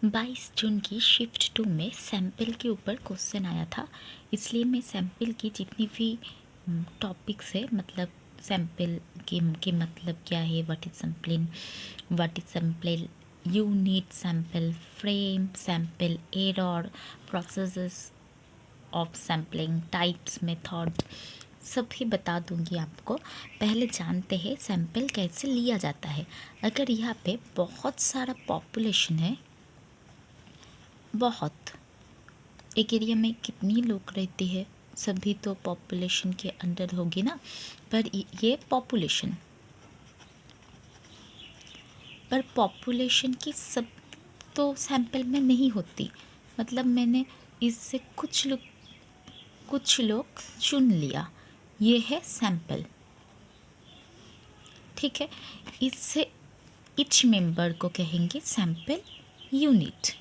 22 जून की शिफ्ट 2 में सैम्पल के ऊपर क्वेश्चन आया था, इसलिए मैं सैम्पल की जितनी भी टॉपिक्स है, मतलब सैम्पल के मतलब क्या है, what is sample unit, sample frame, sample error, processes of sampling, types, method, सभी बता दूंगी आपको। पहले जानते हैं सैम्पल कैसे लिया जाता है। अगर यहाँ पे बहुत सारा पॉपुलेशन है, बहुत, एक एरिया में कितनी लोग रहते हैं, सभी तो पॉपुलेशन के अंडर होगी ना, पर ये पॉपुलेशन की सब तो सैंपल में नहीं होती, मतलब मैंने इससे कुछ लोग चुन लिया, ये है सैंपल, ठीक है। इससे इच मेंबर को कहेंगे सैंपल यूनिट,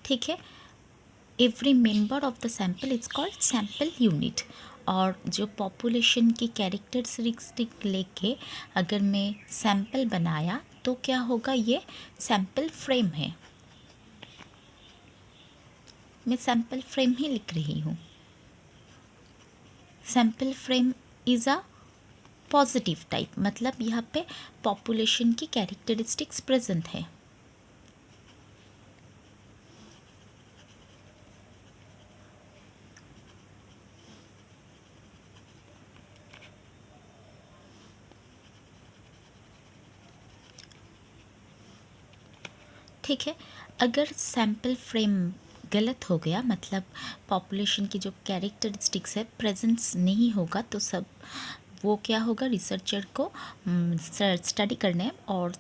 ठीक है। Every member of the sample is called sample unit. और जो पॉपुलेशन की कैरेक्टरिस्टिक लेके अगर मैं सैंपल बनाया तो क्या होगा, ये सैंपल फ्रेम है। मैं सैंपल फ्रेम ही लिख रही हूँ। Sample frame is a positive type, मतलब यहाँ पे पॉपुलेशन की कैरेक्टरिस्टिक्स प्रेजेंट है। ठीक है। अगर सैंपल फ्रेम गलत हो गया, मतलब पॉपुलेशन की जो कैरेक्टरिस्टिक्स है प्रेजेंस नहीं होगा, तो सब वो क्या होगा, रिसर्चर को स्टडी करने और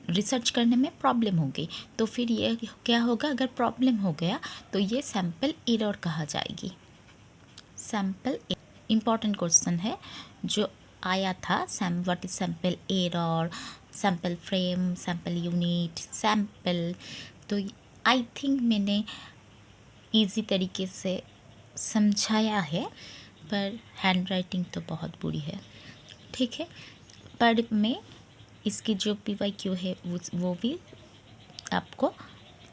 रिसर्च करने में प्रॉब्लम होगी। तो फिर ये क्या होगा, अगर प्रॉब्लम हो गया तो ये सैंपल एरर कहा जाएगी। सैंपल इम्पॉर्टेंट क्वेश्चन है जो आया था, what is sample error, sample frame, sample unit, sample. तो आई थिंक मैंने इजी तरीके से समझाया है, पर हैंड राइटिंग तो बहुत बुरी है, ठीक है। पर मैं इसकी जो PYQ है वो भी आपको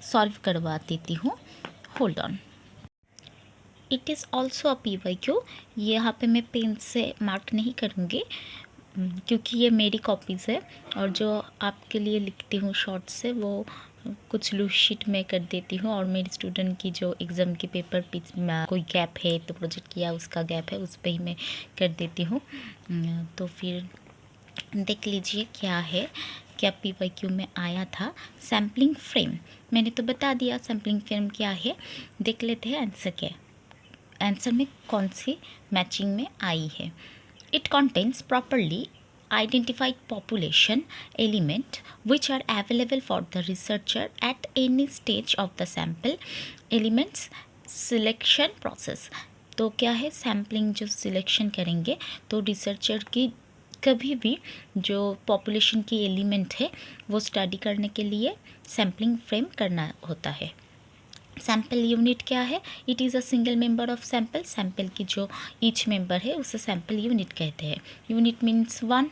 सॉल्व करवा देती हूँ। Hold on. It is also a PYQ। यहाँ पे मैं पेन से मार्क नहीं करूँगी क्योंकि ये मेरी कॉपीज़ है, और जो आपके लिए लिखती हूँ शॉर्ट से वो कुछ लूज शीट में कर देती हूँ, और मेरी स्टूडेंट की जो एग्ज़ाम के पेपर पे कोई गैप है, तो प्रोजेक्ट किया उसका गैप है, उस पर ही मैं कर देती हूँ। तो फिर देख लीजिए क्या है, क्या PYQ में आया था। सैम्पलिंग फ्रेम मैंने तो बता दिया, सैम्पलिंग फ्रेम क्या है। देख लेते हैं आंसर क्या है, आंसर में कौन सी मैचिंग में आई है। It contains properly identified population element which are available for the researcher at any stage of the sample elements selection process। तो क्या है, सैम्पलिंग जो सिलेक्शन करेंगे तो रिसर्चर की कभी भी जो पॉपुलेशन की एलिमेंट है वो स्टडी करने के लिए सैम्पलिंग फ्रेम करना होता है। सैम्पल यूनिट क्या है, it is a single member of sample. Sample की जो ईच मेंबर है उसे सैम्पल यूनिट कहते हैं। Unit means one,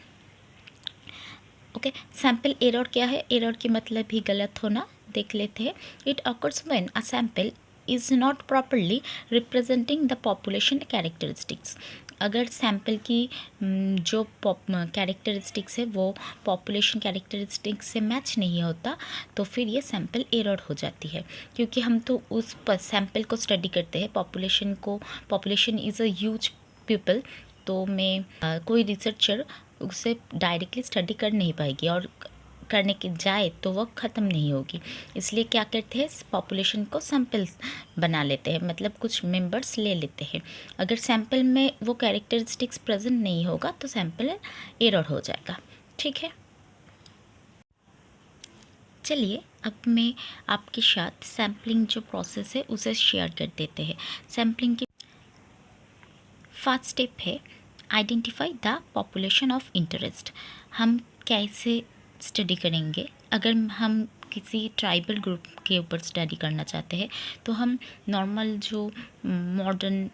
okay. Sample error क्या है, एरर की मतलब भी गलत होना, देख लेते हैं। It occurs when a sample is not properly representing the population characteristics. अगर सैम्पल की जो कैरेक्टरिस्टिक्स है वो पॉपुलेशन कैरेक्टरिस्टिक्स से मैच नहीं होता, तो फिर ये सैम्पल एरर हो जाती है, क्योंकि हम तो उस सैम्पल को स्टडी करते हैं, population is a huge people. तो मैं कोई रिसर्चर उसे डायरेक्टली स्टडी कर नहीं पाएगी, और करने के जाए तो वह ख़त्म नहीं होगी। इसलिए क्या करते हैं, पॉपुलेशन को सैम्पल्स बना लेते हैं, मतलब कुछ मेंबर्स ले लेते हैं। अगर सैम्पल में वो कैरेक्टरिस्टिक्स प्रेजेंट नहीं होगा तो सैम्पल एरर हो जाएगा, ठीक है। चलिए अब मैं आपके साथ सैम्पलिंग जो प्रोसेस है उसे शेयर कर देते हैं। सैम्पलिंग की फर्स्ट स्टेप है identify the population of interest. हम कैसे स्टडी करेंगे, अगर हम किसी ट्राइबल ग्रुप के ऊपर स्टडी करना चाहते हैं तो हम नॉर्मल जो मॉडर्न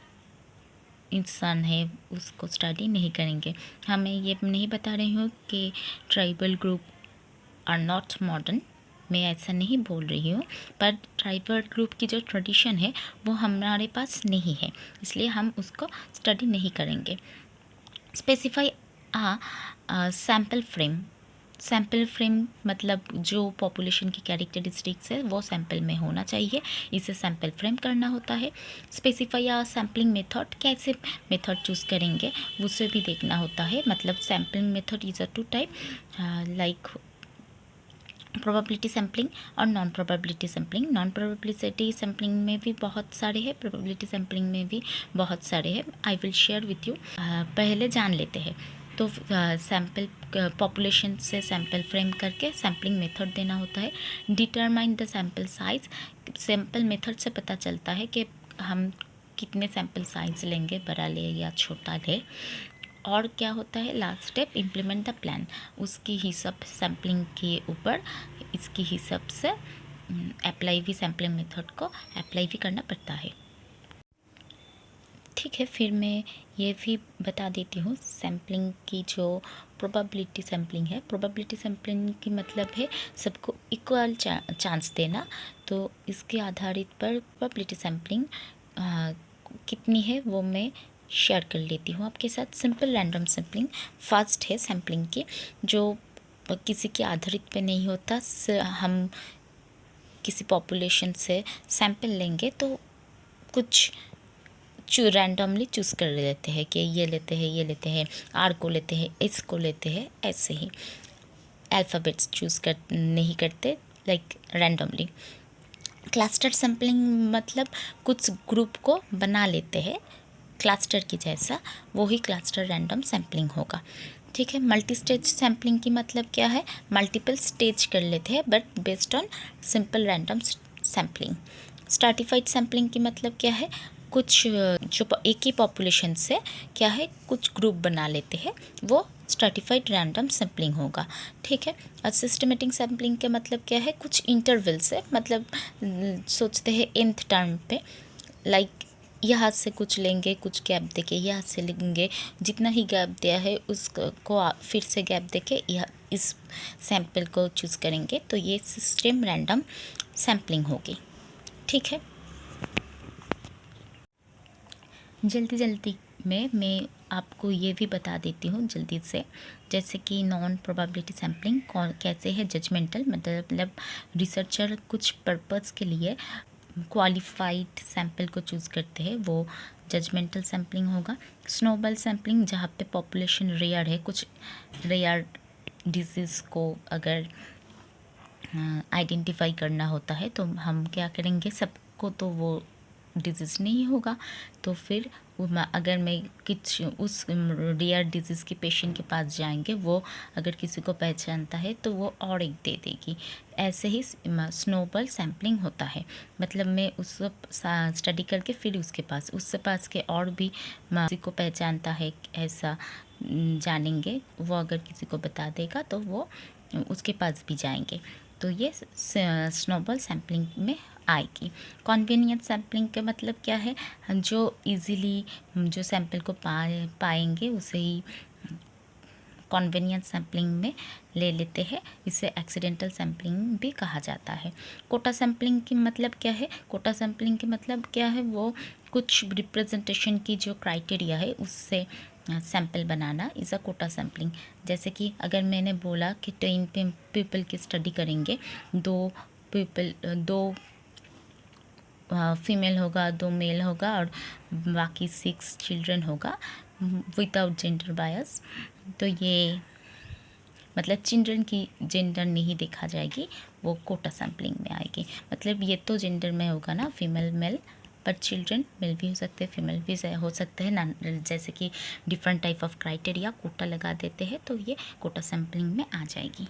इंसान है उसको स्टडी नहीं करेंगे। हमें ये नहीं बता रही हूँ कि tribal group are not modern, मैं ऐसा नहीं बोल रही हूँ, पर ट्राइबल ग्रुप की जो ट्रेडिशन है वो हमारे पास नहीं है, इसलिए हम उसको स्टडी नहीं करेंगे। Specify sample frame. Sample frame मतलब जो पॉपुलेशन की कैरेक्टरिस्टिक्स है वो सैम्पल में होना चाहिए, इसे सैम्पल फ्रेम करना होता है। स्पेसिफाई सैम्पलिंग मेथड, कैसे मेथड चूज़ करेंगे उसे भी देखना होता है। मतलब sampling method is a two type, like probability sampling और non probability sampling. Non probability sampling में भी बहुत सारे हैं, प्रोबेबिलिटी सैम्पलिंग में भी बहुत सारे हैं। I will share with you. पहले जान लेते हैं। तो सैम्पल पॉपुलेशन से सैम्पल फ्रेम करके सैम्पलिंग मेथड देना होता है। Determine the sample size. Sample method से पता चलता है कि हम कितने सैम्पल साइज लेंगे, बड़ा ले या छोटा ले। और क्या होता है last step, implement the plan. उसकी हिसाब सैम्पलिंग के ऊपर इसकी हिसाब से अप्लाई भी, सैम्पलिंग मेथड को अप्लाई भी करना पड़ता है। ठीक है, फिर मैं ये भी बता देती हूँ सैम्पलिंग की जो प्रोबेबिलिटी सैम्पलिंग है। प्रोबेबिलिटी सैम्पलिंग की मतलब है सबको इक्वल चांस देना। तो इसके आधारित पर प्रोबेबिलिटी सैम्पलिंग कितनी है वो मैं शेयर कर लेती हूँ आपके साथ। सिंपल रैंडम सैम्पलिंग फास्ट है सैम्पलिंग की, जो किसी के आधारित पे नहीं होता। हम किसी पॉपुलेशन से सैंपल लेंगे तो कुछ रैंडमली चूज़ कर लेते हैं कि ये लेते हैं, ये लेते हैं, आर को लेते हैं, एस को लेते हैं, ऐसे ही अल्फ़ाबेट्स चूज़ कर नहीं करते, लाइक रैंडमली। क्लस्टर सैम्पलिंग मतलब कुछ ग्रुप को बना लेते हैं क्लस्टर की जैसा, वो ही क्लस्टर रैंडम सैम्पलिंग होगा। ठीक है। मल्टी स्टेज सैम्पलिंग की मतलब क्या है, मल्टीपल स्टेज कर लेते हैं but based on simple random sampling. Stratified sampling की मतलब क्या है, कुछ जो एक ही पॉपुलेशन से क्या है कुछ ग्रुप बना लेते हैं, वो स्ट्रैटिफाइड रैंडम सैम्पलिंग होगा। ठीक है। और सिस्टमेटिक सैम्पलिंग का मतलब क्या है, कुछ इंटरवल से, मतलब सोचते हैं nth टर्म पे, लाइक यहाँ से कुछ लेंगे, कुछ गैप देके यहाँ से लेंगे, जितना ही गैप दिया है उसको फिर से गैप देके यह इस सैंपल को चूज़ करेंगे, तो ये सिस्टम रैंडम सैम्पलिंग होगी। ठीक है। जल्दी जल्दी में मैं आपको ये भी बता देती हूँ जल्दी से, जैसे कि नॉन प्रोबेबिलिटी सैम्पलिंग कैसे है, जजमेंटल मतलब रिसर्चर कुछ पर्पस के लिए क्वालिफाइड सैंपल को चूज़ करते हैं, वो जजमेंटल सैम्पलिंग होगा। स्नोबॉल सैम्पलिंग जहाँ पे पॉपुलेशन रेयर है, कुछ रेयर डिजीज़ को अगर आइडेंटिफाई करना होता है तो हम क्या करेंगे, सबको तो वो डिजीज़ नहीं होगा, तो फिर अगर मैं कुछ उस रेयर डिजीज़ के पेशेंट के पास जाएंगे, वो अगर किसी को पहचानता है तो वो और एक दे देगी। ऐसे ही स्नोबॉल सैम्पलिंग होता है, मतलब मैं उस स्टडी करके फिर उसके पास के और भी किसी को पहचानता है ऐसा जानेंगे, वो अगर किसी को बता देगा तो वो उसके पास भी जाएंगे, तो ये स्नोबॉल सैम्पलिंग में आएगी। कॉन्वीनियंट सैम्पलिंग का मतलब क्या है, जो इजीली जो सैंपल को पाएंगे उसे ही कॉन्वीनियंट सैम्पलिंग में ले लेते हैं, इसे एक्सीडेंटल सैम्पलिंग भी कहा जाता है। कोटा सैम्पलिंग की मतलब क्या है, कोटा सैम्पलिंग की मतलब क्या है, वो कुछ रिप्रेजेंटेशन की जो क्राइटेरिया है उससे सैंपल बनाना इज़ अ कोटा सैम्पलिंग। जैसे कि अगर मैंने बोला कि 10 पीपल की स्टडी करेंगे, दो फीमेल होगा, 2 मेल होगा और बाकी 6 चिल्ड्रन होगा विदाउट जेंडर बायस, तो ये मतलब चिल्ड्रन की जेंडर नहीं देखा जाएगी, वो कोटा सैम्पलिंग में आएगी। मतलब ये तो जेंडर में होगा ना, फीमेल मेल, पर चिल्ड्रन मेल भी हो सकते हैं, फीमेल भी हो सकते हैं ना, जैसे कि different type of criteria quota लगा देते हैं, तो ये कोटा सैम्पलिंग में आ जाएगी।